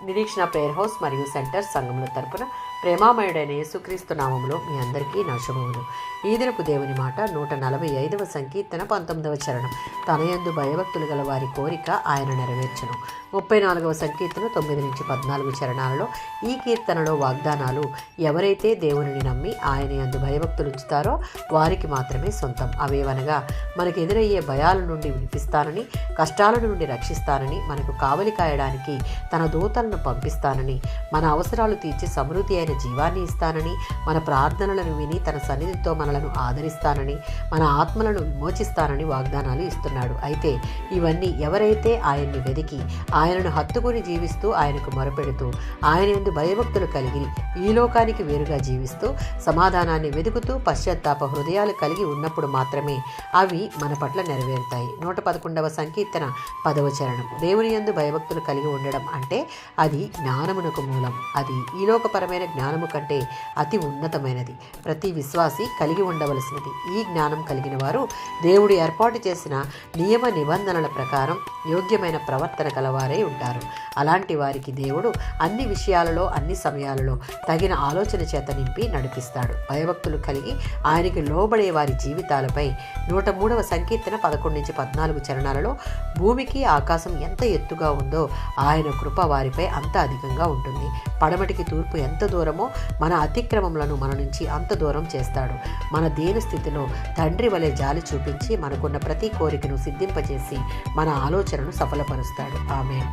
నిరీక్షణ prayer house మరియు centre సంఘముల తరపున ప్రేమామయుడైన యేసుక్రీస్తు నామములో మీ అందరికీ నా శుభములు. ఈ దినపు దేవుని మాట 145వ సంకీర్తన 19వ చరణం. తన యందు భయభక్తులు గల వారి కోరిక ఆయన నెరవేర్చును. 34వ సంకీర్తన 9 నుంచి 14 చరణాలలో ఈ కీర్తనలో వాగ్దానాలు ఎవరైతే దేవునిని నమ్మి ఆయన యందు భయభక్తులు ఉంచుతారో వారికి మాత్రమే సొంతం. అవేవనగా మనకు ఎదురయ్యే భయాల నుండి విడిపిస్తానని, కష్టాల నుండి రక్షిస్తానని, మనకు కావలి కాయడానికి తన దూతలను పంపిస్తానని, మన అవసరాలు తీర్చి సమృద్ధి అయిన జీవాన్ని ఇస్తానని, మన ప్రార్థనలను విని తన సన్నిధితో మనలను ఆదరిస్తానని, మన ఆత్మలను విమోచిస్తానని వాగ్దానాలు ఇస్తున్నాడు. అయితే ఇవన్నీ ఎవరైతే ఆయన్ని వెదికి ఆయనను హత్తుకుని జీవిస్తూ ఆయనకు మొరపెడుతూ ఆయన యందు భయభక్తులు కలిగి ఈ లోకానికి వేరుగా జీవిస్తూ సమాధానాన్ని వెతుకుతూ పశ్చాత్తాప హృదయాలు కలిగి ఉన్నప్పుడు మాత్రమే అవి మన పట్ల నెరవేరుతాయి. 111వ సంకీర్తన 10వ చరణం. దేవుని యందు భయభక్తులు కలిగి ఉండడం అంటే అది జ్ఞానమునకు మూలం. అది ఈలోకపరమైన జ్ఞానము కంటే అతి ఉన్నతమైనది. ప్రతి విశ్వాసి కలిగి ఉండవలసినది. ఈ జ్ఞానం కలిగిన వారు దేవుడు ఏర్పాటు చేసిన నియమ నిబంధనల ప్రకారం యోగ్యమైన ప్రవర్తన కలవారై ఉంటారు. అలాంటి వారికి దేవుడు అన్ని విషయాలలో అన్ని సమయాలలో తగిన ఆలోచన చేత నింపి నడిపిస్తాడు. భయభక్తులు కలిగి ఆయనకి లోబడే వారి జీవితాలపై 103వ సంకీర్తన 11 నుంచి 14 చరణాలలో భూమికి ఆకాశం ఎంత ఎత్తుగా ఉందో ఆయన కృప వారిపై అంత అధికంగా ఉంటుంది. పడమటికి తూర్పు ఎంత దూరమో మన అతిక్రమములను మన నుంచి అంత దూరం చేస్తాడు. మన దేని స్థితిలో తండ్రి వలె జాలి చూపించి మనకున్న ప్రతి కోరికను సిద్ధింపజేసి మన ఆలోచనను సఫలపరుస్తాడు. ఆమేన్.